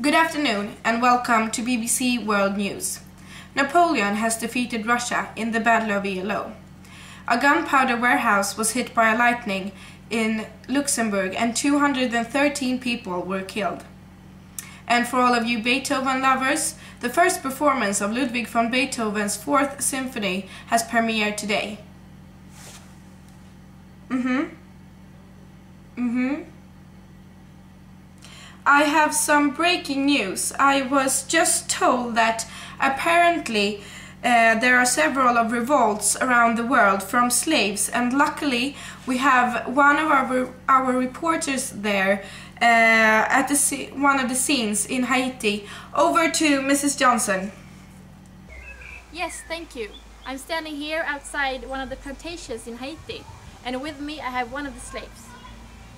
Good afternoon and welcome to BBC World News. Napoleon has defeated Russia in the Battle of Eylau. A gunpowder warehouse was hit by a lightning in Luxembourg and 213 people were killed. And for all of you Beethoven lovers, the first performance of Ludwig van Beethoven's 4th Symphony has premiered today. I have some breaking news. I was just told that apparently there are several of revolts around the world from slaves, and luckily we have one of our reporters there at one of the scenes in Haiti. Over to Mrs. Johnson. Yes, thank you. I'm standing here outside one of the plantations in Haiti, and with me I have one of the slaves.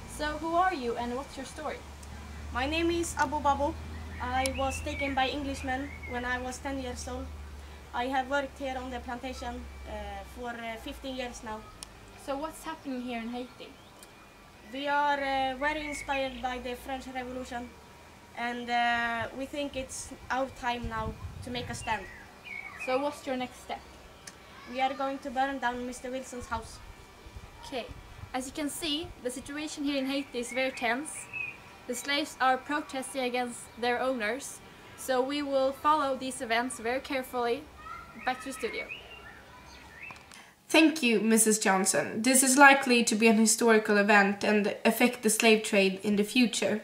So who are you and what's your story? My name is Abu Babu. I was taken by Englishmen when I was 10 years old. I have worked here on the plantation for 15 years now. So what's happening here in Haiti? We are very inspired by the French Revolution, and we think it's our time now to make a stand. So what's your next step? We are going to burn down Mr. Wilson's house. Okay, as you can see, the situation here in Haiti is very tense. The slaves are protesting against their owners, so we will follow these events very carefully. Back to the studio. Thank you, Mrs. Johnson. This is likely to be an historical event and affect the slave trade in the future.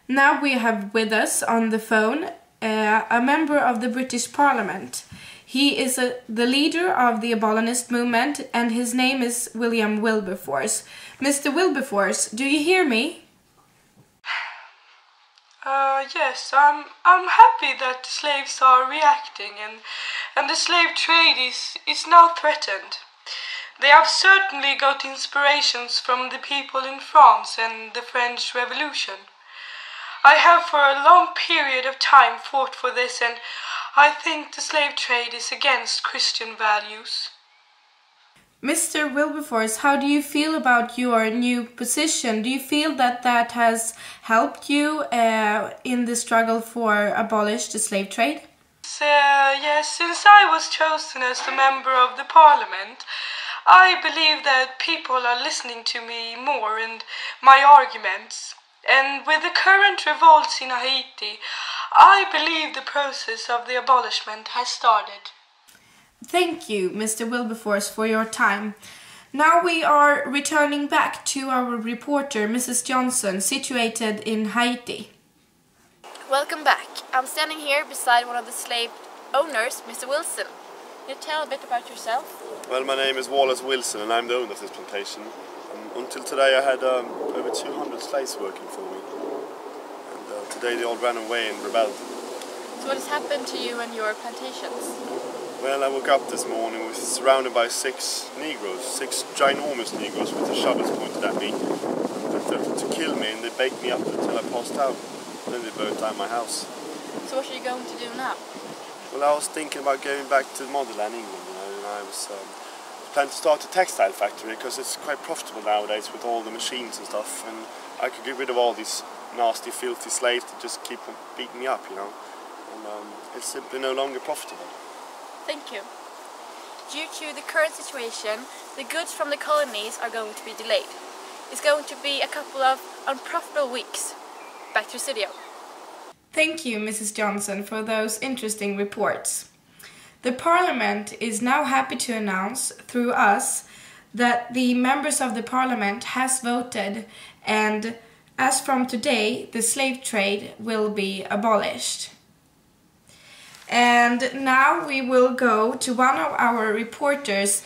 Now we have with us on the phone a member of the British Parliament. He is the leader of the abolitionist movement, and his name is William Wilberforce. Mr. Wilberforce, do you hear me? Yes, I'm happy that the slaves are reacting and the slave trade is now threatened. They have certainly got inspirations from the people in France and the French Revolution. I have for a long period of time fought for this, and I think the slave trade is against Christian values. Mr. Wilberforce, how do you feel about your new position? Do you feel that that has helped you in the struggle for abolish the slave trade? Yes, since I was chosen as the member of the parliament, I believe that people are listening to me more and my arguments. And with the current revolts in Haiti, I believe the process of the abolishment has started. Thank you, Mr. Wilberforce, for your time. Now we are returning back to our reporter, Mrs. Johnson, situated in Haiti. Welcome back. I'm standing here beside one of the slave owners, Mr. Wilson. Can you tell a bit about yourself? Well, my name is Wallace Wilson and I'm the owner of this plantation. Until today I had over 200 slaves working for me. And today they all ran away and rebelled. So what has happened to you and your plantations? Well, I woke up this morning was surrounded by 6 Negroes, 6 ginormous Negroes with their shovels pointed at me. They threatened to kill me and they baked me up until I passed out. Then they burnt down my house. So what are you going to do now? Well, I was thinking about going back to motherland, England, you know, and I was planning to start a textile factory because it's quite profitable nowadays with all the machines and stuff, and I could get rid of all these nasty, filthy slaves that just keep beating me up, you know, and it's simply no longer profitable. Thank you. Due to the current situation, the goods from the colonies are going to be delayed. It's going to be a couple of unprofitable weeks. Back to the studio. Thank you, Mrs. Johnson, for those interesting reports. The Parliament is now happy to announce, through us, that the members of the Parliament has voted, and as from today, the slave trade will be abolished. And now we will go to one of our reporters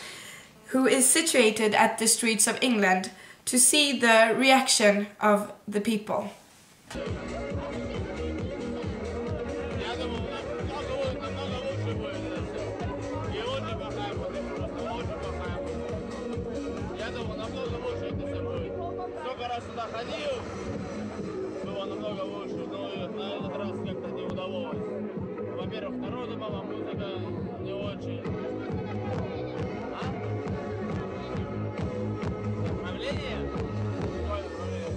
who is situated at the streets of England to see the reaction of the people. Во-первых, народу мало, музыка не очень. Давление? Какое давление?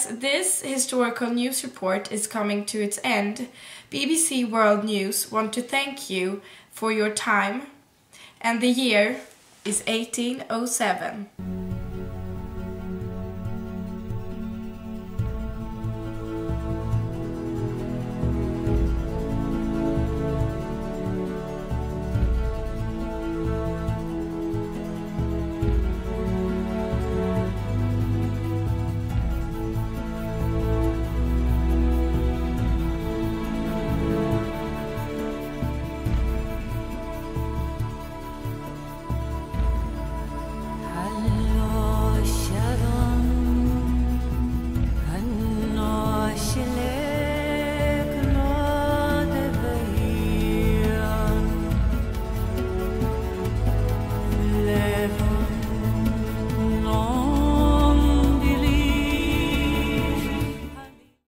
as this historical news report is coming to its end, BBC World News want to thank you for your time, and the year is 1807.